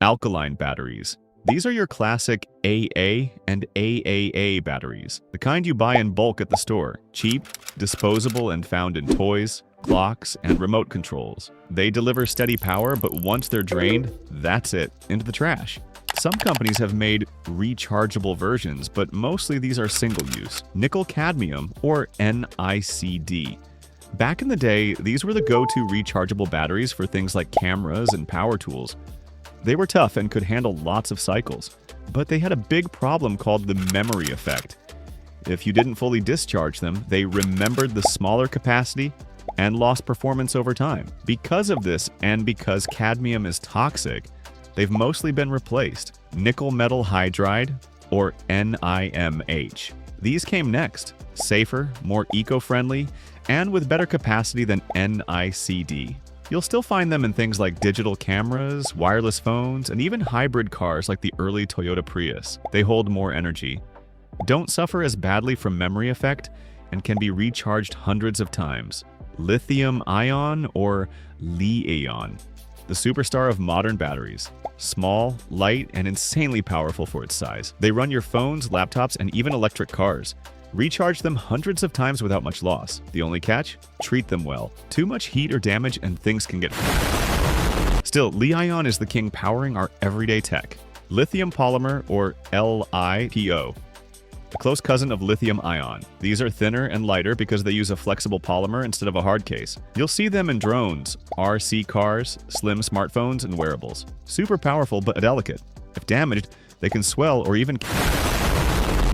Alkaline batteries. These are your classic AA and AAA batteries, the kind you buy in bulk at the store. Cheap, disposable, and found in toys, clocks, and remote controls. They deliver steady power, but once they're drained, that's it, into the trash. Some companies have made rechargeable versions, but mostly these are single-use. Nickel-cadmium, or NICD. Back in the day, these were the go-to rechargeable batteries for things like cameras and power tools. They were tough and could handle lots of cycles, but they had a big problem called the memory effect. If you didn't fully discharge them, they remembered the smaller capacity and lost performance over time. Because of this, and because cadmium is toxic, they've mostly been replaced. Nickel metal hydride, or NIMH. These came next, safer, more eco-friendly, and with better capacity than NICD. You'll still find them in things like digital cameras, wireless phones, and even hybrid cars like the early Toyota Prius. They hold more energy, don't suffer as badly from memory effect, and can be recharged hundreds of times. Lithium-ion, or Li-ion, the superstar of modern batteries. Small, light, and insanely powerful for its size. They run your phones, laptops, and even electric cars. Recharge them hundreds of times without much loss. The only catch? Treat them well. Too much heat or damage and things can get... Still, Li-ion is the king powering our everyday tech. Lithium polymer, or LiPo, a close cousin of lithium-ion. These are thinner and lighter because they use a flexible polymer instead of a hard case. You'll see them in drones, RC cars, slim smartphones, and wearables. Super powerful but delicate. If damaged, they can swell or even...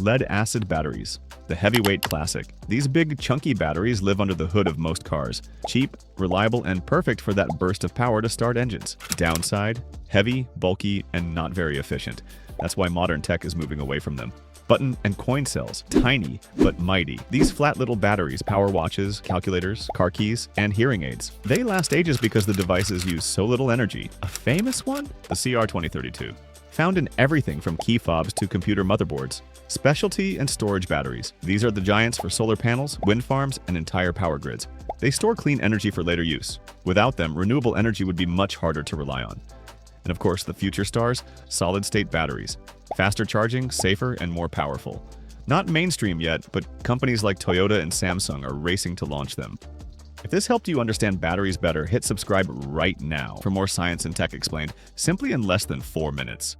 Lead-acid batteries, the heavyweight classic. These big, chunky batteries live under the hood of most cars. Cheap, reliable, and perfect for that burst of power to start engines. Downside: heavy, bulky, and not very efficient. That's why modern tech is moving away from them. Button and coin cells, tiny but mighty. These flat little batteries power watches, calculators, car keys, and hearing aids. They last ages because the devices use so little energy. A famous one? The CR2032. Found in everything from key fobs to computer motherboards. Specialty and storage batteries. These are the giants for solar panels, wind farms, and entire power grids. They store clean energy for later use. Without them, renewable energy would be much harder to rely on. And of course, the future stars, solid-state batteries. Faster charging, safer, and more powerful. Not mainstream yet, but companies like Toyota and Samsung are racing to launch them. If this helped you understand batteries better, hit subscribe right now for more science and tech explained simply in less than 4 minutes.